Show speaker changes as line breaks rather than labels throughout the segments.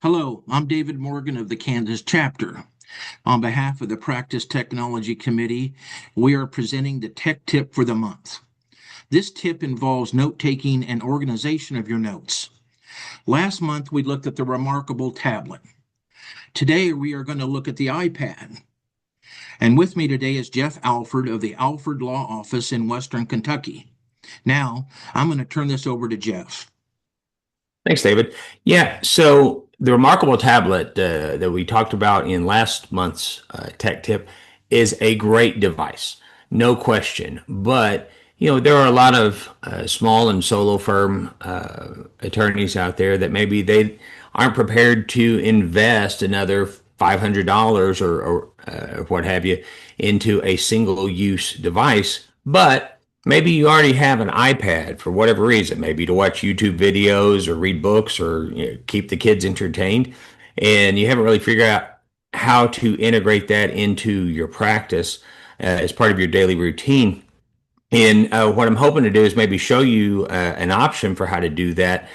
Hello, I'm David Morgan of the Kansas chapter. On behalf of the Practice Technology Committee, we are presenting the tech tip for the month. This tip involves note taking and organization of your notes. Last month, we looked at the remarkable tablet. Today, we are going to look at the iPad. And with me today is Jeff Alford of the Alford Law Office in Western Kentucky. Now, I'm going to turn this over to Jeff.
Thanks, David. Yeah, so the remarkable tablet that we talked about in last month's tech tip is a great device, no question. But there are a lot of small and solo firm attorneys out there that maybe they aren't prepared to invest another $500 or what have you into a single-use device, but maybe you already have an iPad for whatever reason, maybe to watch YouTube videos or read books or keep the kids entertained, and you haven't really figured out how to integrate that into your practice as part of your daily routine. And what I'm hoping to do is maybe show you an option for how to do that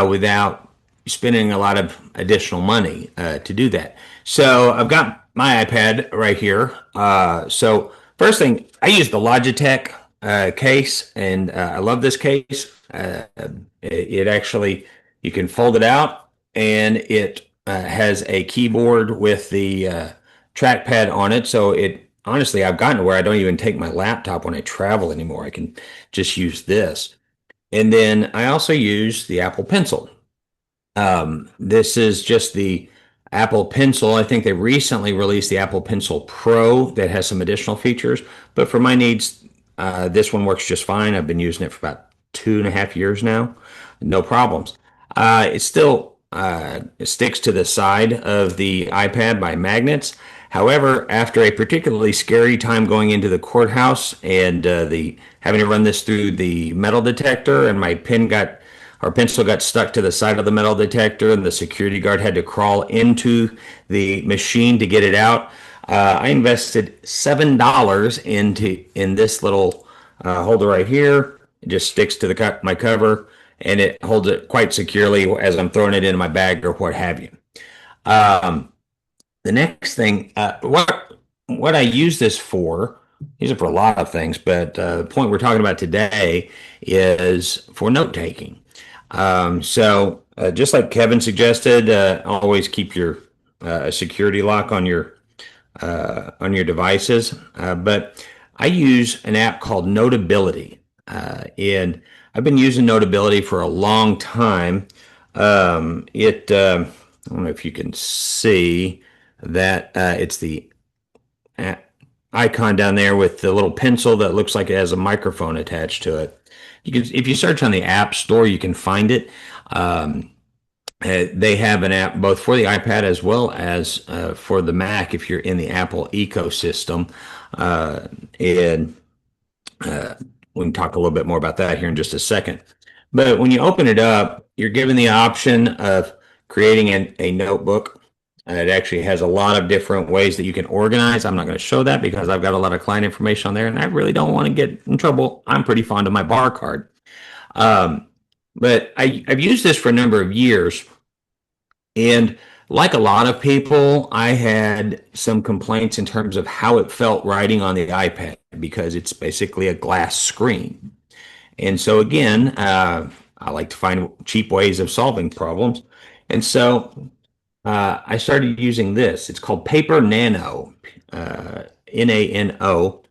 without spending a lot of additional money to do that. So I've got my iPad right here. So first thing, I use the Logitech case, and I love this case. It actually, you can fold it out, and it has a keyboard with the trackpad on it. So it honestly, I've gotten to where I don't even take my laptop when I travel anymore. I can just use this. And then I also use the Apple Pencil. This is just the Apple Pencil. I think they recently released the Apple Pencil Pro that has some additional features, but for my needs, this one works just fine. I've been using it for about 2.5 years now. No problems. It sticks to the side of the iPad by magnets. However, after a particularly scary time going into the courthouse and the having to run this through the metal detector, and my pencil got stuck to the side of the metal detector, and the security guard had to crawl into the machine to get it out. I invested $7 in this little holder right here. It just sticks to my cover, and it holds it quite securely as I'm throwing it into my bag or what have you. The next thing, what I use this for, use it for a lot of things, but the point we're talking about today is for note taking. So just like Kevin suggested, always keep your security lock on your devices. But I use an app called Notability, and I've been using Notability for a long time. I don't know if you can see that it's the icon down there with the little pencil that looks like it has a microphone attached to it. If you search on the App Store, you can find it. They have an app both for the iPad as well as for the Mac if you're in the Apple ecosystem. And we can talk a little bit more about that here in just a second. But when you open it up, you're given the option of creating a notebook. It actually has a lot of different ways that you can organize. I'm not going to show that because I've got a lot of client information on there, and I really don't want to get in trouble. I'm pretty fond of my bar card. But I've used this for a number of years, and like a lot of people, I had some complaints in terms of how it felt writing on the iPad because it's basically a glass screen. And so again, I like to find cheap ways of solving problems. And so I started using this. It's called Paper Nano, Nano,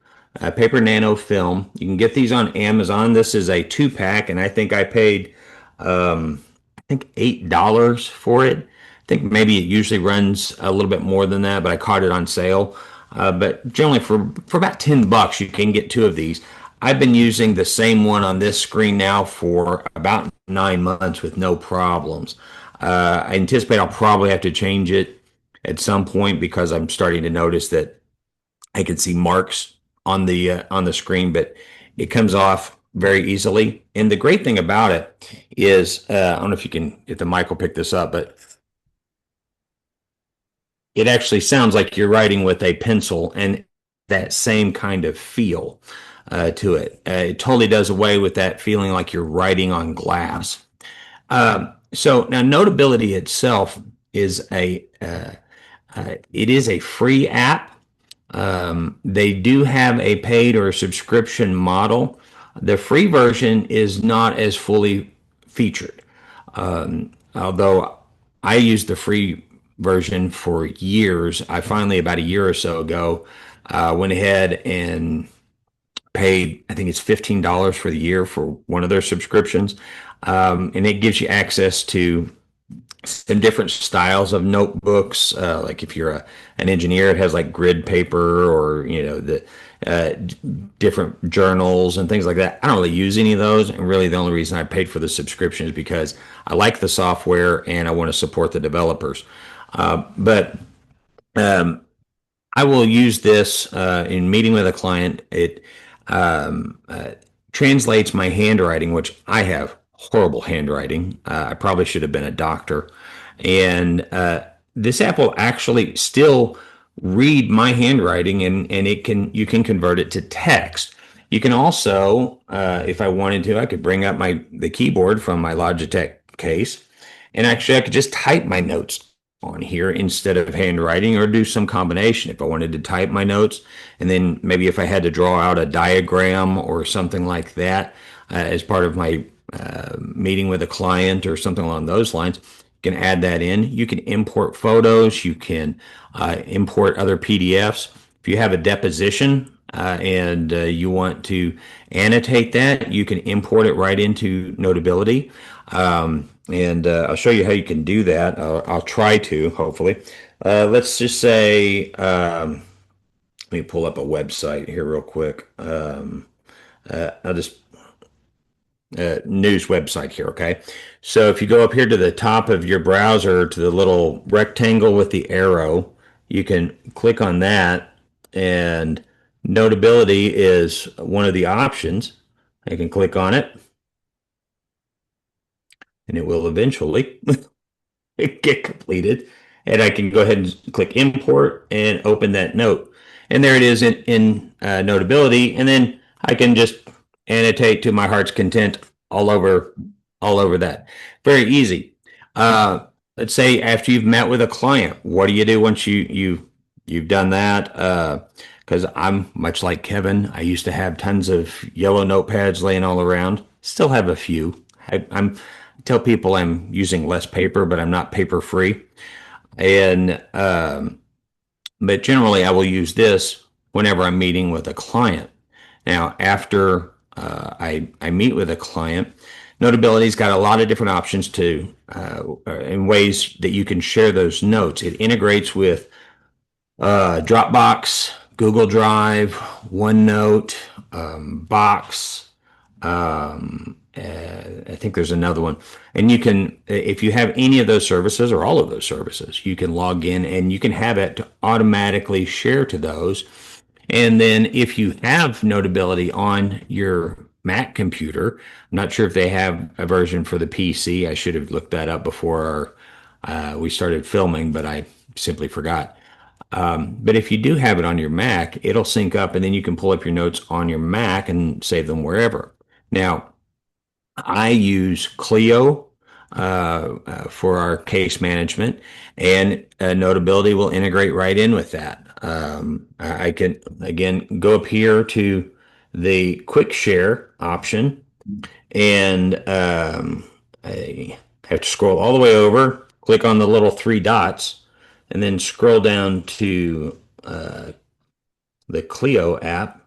Paper Nano film. You can get these on Amazon. This is a 2-pack, and I think I paid, $8 for it. I think maybe it usually runs a little bit more than that, but I caught it on sale. But generally, for about $10, you can get two of these. I've been using the same one on this screen now for about 9 months with no problems. I anticipate I'll probably have to change it at some point because I'm starting to notice that I can see marks on the screen, but it comes off very easily. And the great thing about it is, I don't know if the mic will pick this up, but it actually sounds like you're writing with a pencil and that same kind of feel to it. It totally does away with that feeling like you're writing on glass. So now Notability itself is it is a free app. They do have a paid or subscription model. The free version is not as fully featured. Although I used the free version for years, I finally, about a year or so ago, went ahead and paid, I think it's $15 for the year for one of their subscriptions. And it gives you access to some different styles of notebooks. Like if you're an engineer, it has like grid paper or, the uh, different journals and things like that. I don't really use any of those. And really the only reason I paid for the subscription is because I like the software and I want to support the developers. But I will use this in meeting with a client. It um, uh, translates my handwriting, which I have horrible handwriting. I probably should have been a doctor. And this app will actually still read my handwriting, and you can convert it to text. You can also, if I wanted to, I could bring up the keyboard from my Logitech case, and actually I could just type my notes on here instead of handwriting, or do some combination. If I wanted to type my notes, and then maybe if I had to draw out a diagram or something like that as part of my meeting with a client or something along those lines, you can add that in. You can import photos. You can import other PDFs. If you have a deposition and you want to annotate that, you can import it right into Notability. And I'll show you how you can do that. I'll try to, hopefully. Let's just say, let me pull up a website here real quick. I'll just news website here, okay? So if you go up here to the top of your browser to the little rectangle with the arrow, you can click on that, and Notability is one of the options. I can click on it, and it will eventually get completed. And I can go ahead and click import and open that note. And there it is in Notability. And then I can just annotate to my heart's content all over that. Very easy. Let's say after you've met with a client, what do you do once you've done that? Because I'm much like Kevin. I used to have tons of yellow notepads laying all around. Still have a few. I tell people I'm using less paper, but I'm not paper free. And but generally, I will use this whenever I'm meeting with a client. Now, after I meet with a client, Notability's got a lot of different options to in ways that you can share those notes. It integrates with Dropbox, Google Drive, OneNote, Box. I think there's another one. And you can, if you have any of those services or all of those services, you can log in and you can have it to automatically share to those. And then if you have Notability on your Mac computer, I'm not sure if they have a version for the PC. I should have looked that up before we started filming, but I simply forgot. But if you do have it on your Mac, it'll sync up, and then you can pull up your notes on your Mac and save them wherever. Now, I use Clio for our case management, and Notability will integrate right in with that. I can, again, go up here to the quick share option, and I have to scroll all the way over, click on the little three dots, and then scroll down to the Clio app.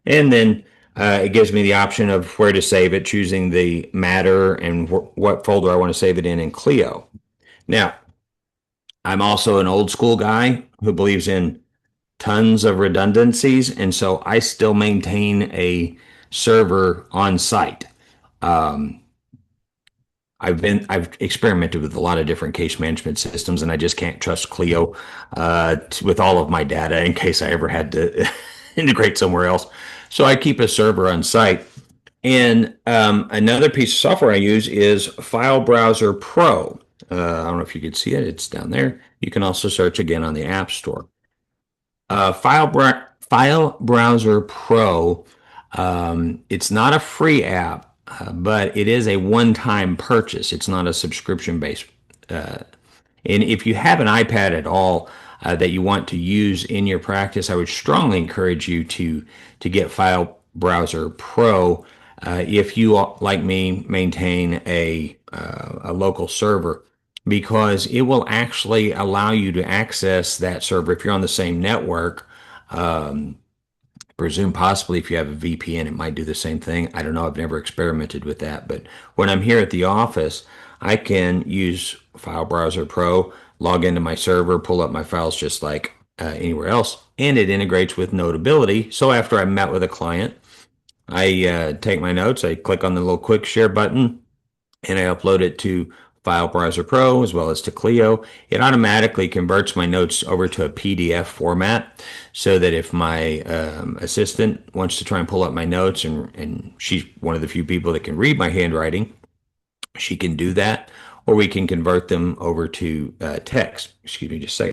And then it gives me the option of where to save it, choosing the matter and what folder I want to save it in Clio. Now, I'm also an old school guy who believes in tons of redundancies, and so I still maintain a server on site. I've experimented with a lot of different case management systems, and I just can't trust Clio with all of my data in case I ever had to integrate somewhere else. So I keep a server on site. And another piece of software I use is File Browser Pro. I don't know if you can see it. It's down there. You can also search again on the App Store. File Browser Pro. It's not a free app, but it is a one-time purchase. It's not a subscription-based And if you have an iPad at all that you want to use in your practice, I would strongly encourage you to get File Browser Pro. If you, like me, maintain a local server, because it will actually allow you to access that server if you're on the same network. Presume possibly if you have a VPN, it might do the same thing. I don't know. I've never experimented with that. But when I'm here at the office, I can use File Browser Pro, log into my server, pull up my files just like anywhere else, and it integrates with Notability. So after I met with a client, I take my notes, I click on the little quick share button, and I upload it to File Browser Pro as well as to Clio. It automatically converts my notes over to a PDF format so that if my assistant wants to try and pull up my notes, and she's one of the few people that can read my handwriting, she can do that, or we can convert them over to text. Excuse me, just a second.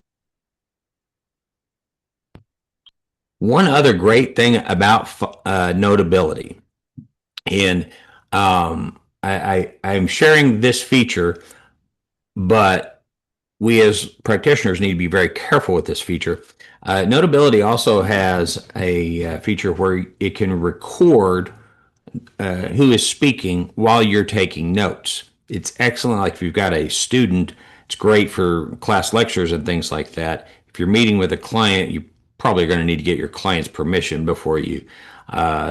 One other great thing about Notability, and I'm sharing this feature, but we as practitioners need to be very careful with this feature. Notability also has a feature where it can record who is speaking while you're taking notes. It's excellent. Like if you've got a student, it's great for class lectures and things like that. If you're meeting with a client, you probably going to need to get your client's permission before you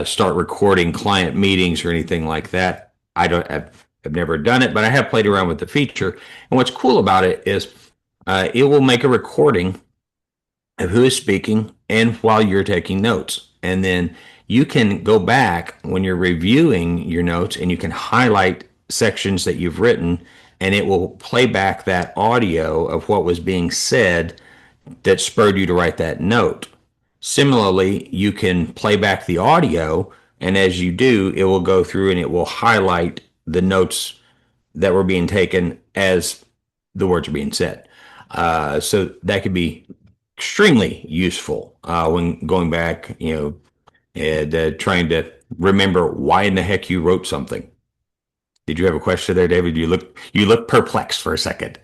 start recording client meetings or anything like that. I've never done it, but I have played around with the feature. And what's cool about it is it will make a recording of who is speaking and while you're taking notes. And then you can go back when you're reviewing your notes and you can highlight sections that you've written, and it will play back that audio of what was being said that spurred you to write that note. Similarly, you can play back the audio, and as you do, it will go through and it will highlight the notes that were being taken as the words are being said. So that could be extremely useful when going back, and trying to remember why in the heck you wrote something. Did you have a question there, David? You look perplexed for a second.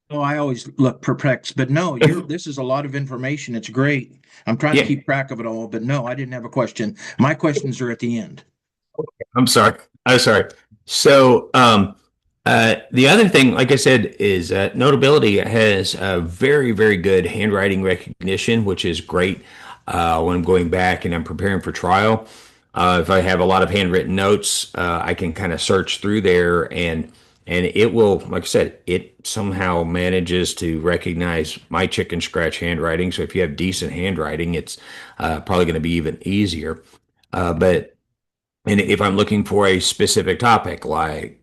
Oh, I always look perplexed, but no, this is a lot of information. It's great. I'm trying to
Yeah,
keep track of it all, but no, I didn't have a question. My questions are at the end.
I'm sorry. I'm sorry. So, the other thing, like I said, is Notability has a very, very good handwriting recognition, which is great when I'm going back and I'm preparing for trial. If I have a lot of handwritten notes, I can kind of search through there, and it will, like I said, it somehow manages to recognize my chicken scratch handwriting. So if you have decent handwriting, it's probably going to be even easier. But and if I'm looking for a specific topic like,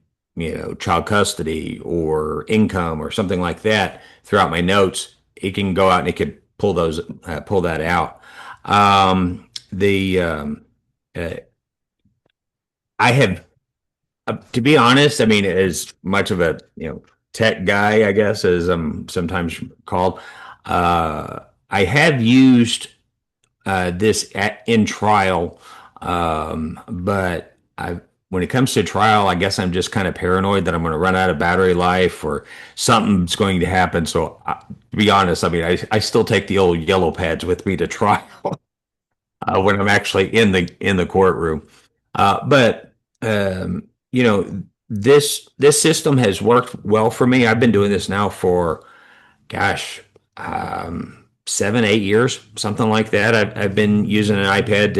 child custody or income or something like that throughout my notes, it can go out and it could pull that out. The uh, I have, to be honest, I mean, as much of a tech guy, I guess, as I'm sometimes called, I have used in trial. But when it comes to trial, I guess I'm just kind of paranoid that I'm going to run out of battery life or something's going to happen. So, to be honest, I mean, I still take the old yellow pads with me to trial when I'm actually in the courtroom. But this system has worked well for me. I've been doing this now for, gosh, 7, 8 years, something like that. I've been using an iPad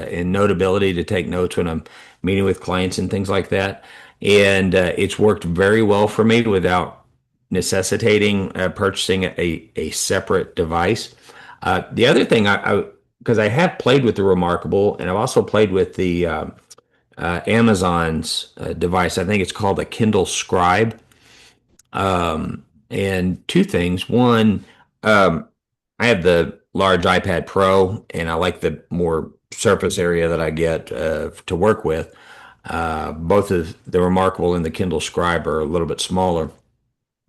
in Notability to take notes when I'm meeting with clients and things like that. And it's worked very well for me without necessitating purchasing a separate device. The other thing, because I have played with the Remarkable, and I've also played with the Amazon's device. I think it's called a Kindle Scribe. And two things. One, I have the large iPad Pro, and I like the more surface area that I get to work with. Both of the Remarkable and the Kindle Scribe are a little bit smaller.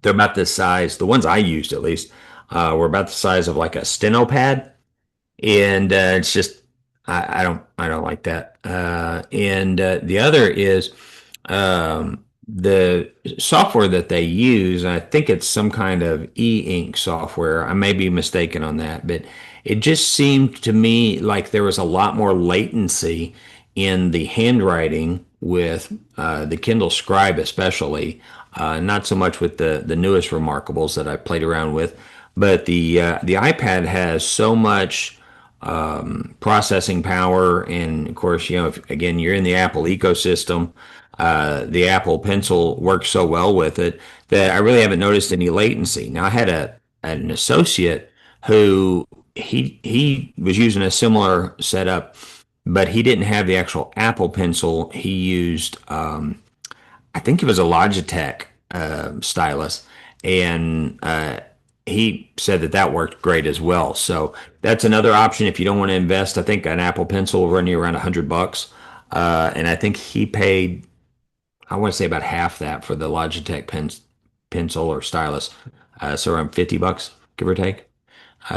They're about this size. The ones I used, at least, were about the size of like a steno pad, and it's just I don't like that. And the other is the software that they use, I think it's some kind of e-ink software. I may be mistaken on that, but it just seemed to me like there was a lot more latency in the handwriting with the Kindle Scribe, especially. Not so much with the newest Remarkables that I played around with, but the iPad has so much processing power, and of course, if, again, you're in the Apple ecosystem, the Apple Pencil works so well with it that I really haven't noticed any latency. Now, I had an associate who he was using a similar setup, but he didn't have the actual Apple Pencil. He used I think it was a Logitech stylus, and he said that that worked great as well. So that's another option if you don't want to invest. I think an Apple Pencil will run you around $100, and I think he paid, I want to say, about half that for the Logitech pencil or stylus, so around $50, give or take.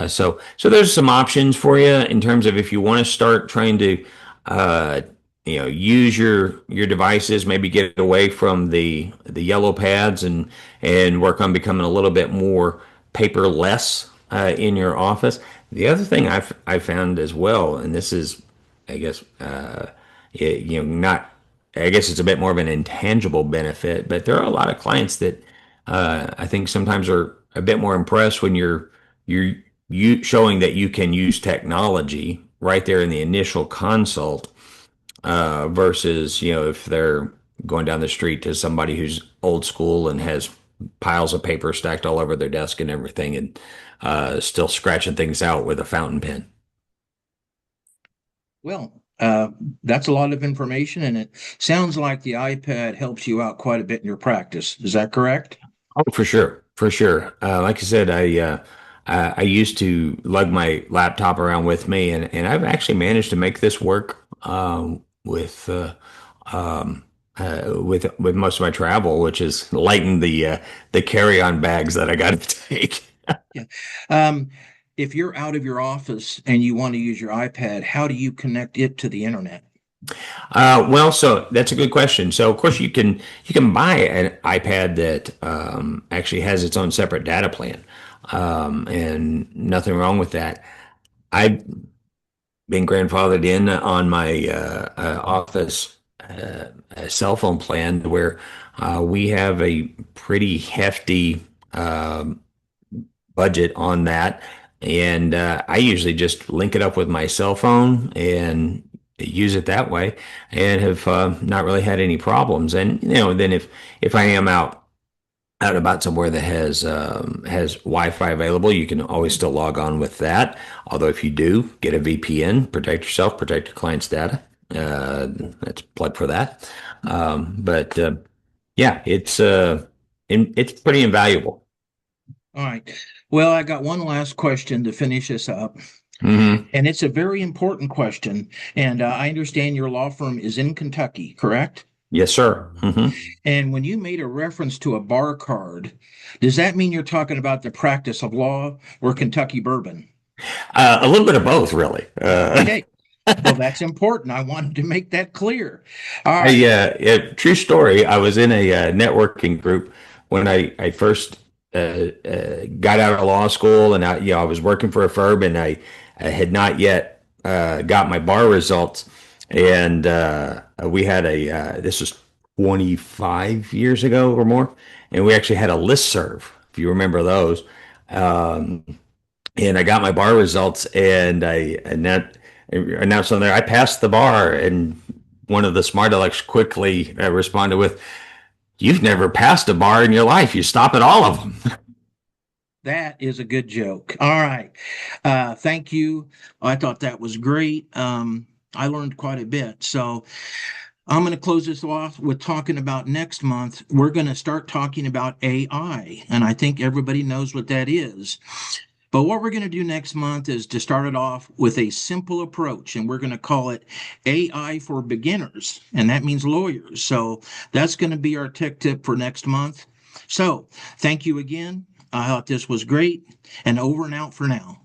So there's some options for you in terms of if you want to start trying to, uh, use your devices, maybe get away from the yellow pads and work on becoming a little bit more paperless in your office. The other thing I found as well, and this is, I guess, not. I guess it's a bit more of an intangible benefit, but there are a lot of clients that I think sometimes are a bit more impressed when you're you showing that you can use technology right there in the initial consult versus if they're going down the street to somebody who's old school and has piles of paper stacked all over their desk and everything, and still scratching things out with a fountain pen.
Well, that's a lot of information, and it sounds like the iPad helps you out quite a bit in your practice. Is that correct?
Oh, for sure, for sure. Like I said, I used to lug my laptop around with me, and I've actually managed to make this work with most of my travel, which is lighten the carry-on bags that I got to take.
Yeah. Um, if you're out of your office and you want to use your iPad, how do you connect it to the internet?
Well, so that's a good question. So, of course, you can buy an iPad that actually has its own separate data plan, and nothing wrong with that. I've been grandfathered in on my office cell phone plan where we have a pretty hefty budget on that. And I usually just link it up with my cell phone and use it that way, and have not really had any problems. And then if I am out and about somewhere that has Wi-Fi available, you can always still log on with that. Although if you do, get a VPN, protect yourself, protect your client's data. That's a plug for that. But yeah, it's pretty invaluable.
All right. Well, I got one last question to finish this up,
Hmm.
and it's a very important question. And I understand your law firm is in Kentucky, correct?
Yes, sir. Hmm.
And when you made a reference to a bar card, does that mean you're talking about the practice of law or Kentucky bourbon?
A little bit of both, really.
Okay. Well, that's important. I wanted to make that clear. All right.
Yeah, true story. I was in a networking group when I first got out of law school, and I was working for a firm, and I had not yet got my bar results, and we had this was 25 years ago or more, and we actually had a listserv, if you remember those. Um, and I got my bar results, and I announced on there I passed the bar, and one of the smart alecks quickly responded with, "You've never passed a bar in your life. You stop at all of them."
That is a good joke. All right. Thank you. I thought that was great. I learned quite a bit. So I'm going to close this off with talking about next month. We're going to start talking about AI, and I think everybody knows what that is. But what we're going to do next month is to start it off with a simple approach, and we're going to call it AI for beginners, and that means lawyers. So that's going to be our tech tip for next month. So thank you again. I thought this was great, and over and out for now.